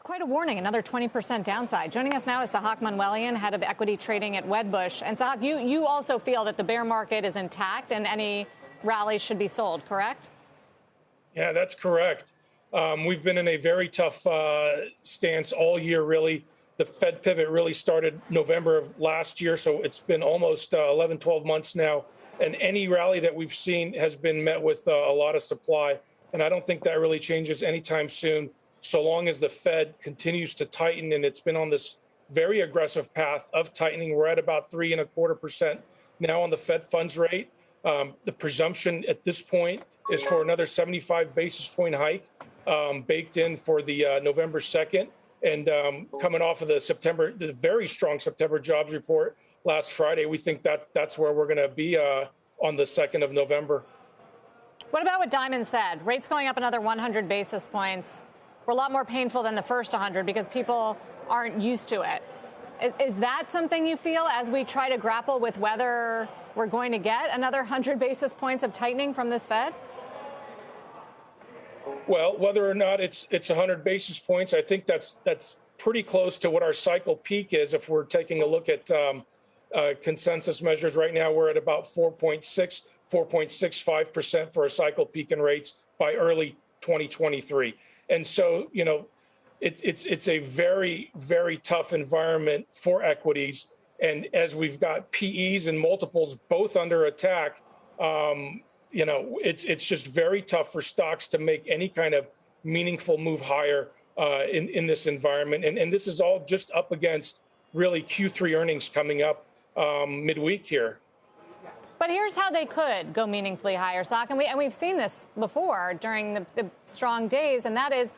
quite a warning, another 20% downside. Joining us now is Sahak Manuelian, head of equity trading at Wedbush. And Sahak, you also feel that the bear market is intact and any rallies should be sold, correct? Yeah, that's correct. We've been in a very tough stance all year, really. The Fed pivot really started November of last year, so it's been almost 11, 12 months now. And any rally that we've seen has been met with a lot of supply. And I don't think that really changes anytime soon, so long as the Fed continues to tighten. And it's been on this very aggressive path of tightening. We're at about 3.25% now on the Fed funds rate. The presumption at this point is for another 75 basis point hike baked in for the November 2nd. And coming off of the very strong September jobs report last Friday, we think that's where we're going to be on the 2nd of November. What about what Diamond said? Rates going up another 100 basis points were a lot more painful than the first 100 because people aren't used to it. Is that something you feel as we try to grapple with whether we're going to get another 100 basis points of tightening from this Fed? Well, whether or not it's 100 basis points, I think that's pretty close to what our cycle peak is. If we're taking a look at consensus measures right now, we're at about 4.65% for a cycle peak in rates by early 2023. And so, it's a very, very tough environment for equities. And as we've got PEs and multiples both under attack, it's just very tough for stocks to make any kind of meaningful move higher in this environment. And this is all just up against really Q3 earnings coming up midweek here. But here's how they could go meaningfully higher, Sahak, and we've seen this before during the strong days, and that is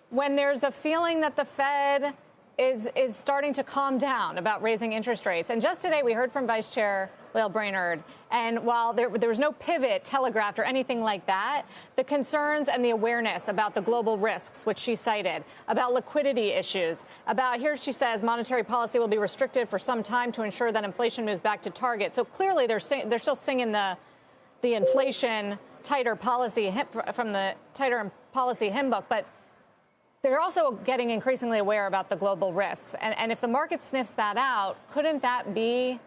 when there's a feeling that the Fed is starting to calm down about raising interest rates. And just today we heard from Vice Chair Lael Brainerd, and while there was no pivot telegraphed or anything like that, the concerns and the awareness about the global risks, which she cited, about liquidity issues, about, here she says, monetary policy will be restricted for some time to ensure that inflation moves back to target. So clearly they're still singing the inflation tighter policy from the tighter policy hymn book, but they're also getting increasingly aware about the global risks. And if the market sniffs that out, couldn't that be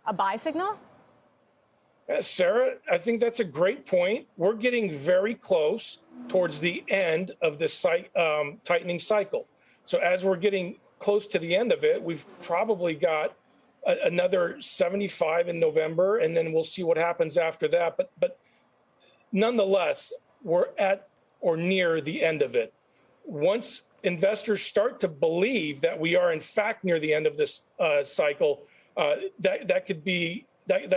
a buy signal? Sarah, I think that's a great point. We're getting very close towards the end of this tightening cycle. So as we're getting close to the end of it, we've probably got another 75 in November, and then we'll see what happens after that. But nonetheless, we're at or near the end of it. Once investors start to believe that we are in fact near the end of this cycle, that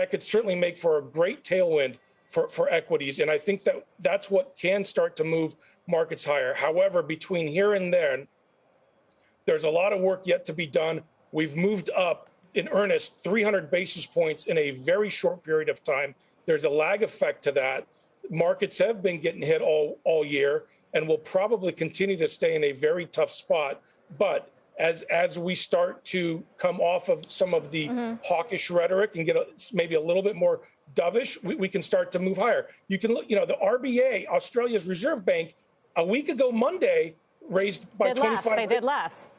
could certainly make for a great tailwind for equities. And I think that's what can start to move markets higher. However, between here and there, there's a lot of work yet to be done. We've moved up in earnest 300 basis points in a very short period of time. There's a lag effect to that. Markets have been getting hit all year, and will probably continue to stay in a very tough spot. But as we start to come off of some of the hawkish rhetoric and get maybe a little bit more dovish, we can start to move higher. You can look, the RBA, Australia's Reserve Bank, a week ago Monday raised by 25. They did less.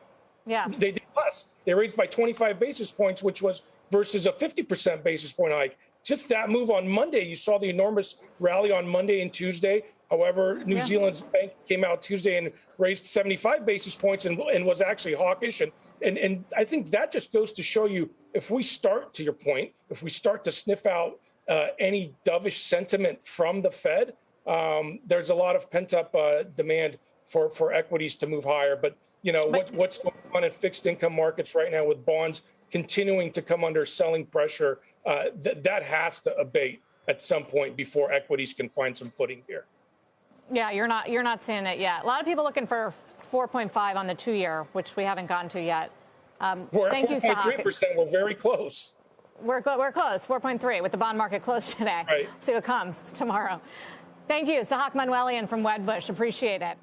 Yeah. They did less. They raised by 25 basis points, which was versus a 50% basis point hike. Just that move on Monday, you saw the enormous rally on Monday and Tuesday. However, New Zealand's bank came out Tuesday and raised 75 basis points and was actually hawkish. And I think that just goes to show you, if we start, to your point, if we start to sniff out any dovish sentiment from the Fed, there's a lot of pent-up demand for equities to move higher. But, what's going on in fixed income markets right now with bonds continuing to come under selling pressure, that has to abate at some point before equities can find some footing here. Yeah, you're not seeing it yet. A lot of people looking for 4.5 on the 2-year, which we haven't gotten to yet. Thank you, Sahak. 4.3%. We're very close. We're close, 4.3, with the bond market closed today. Right. See what comes tomorrow. Thank you, Sahak Manuelian from Wedbush. Appreciate it.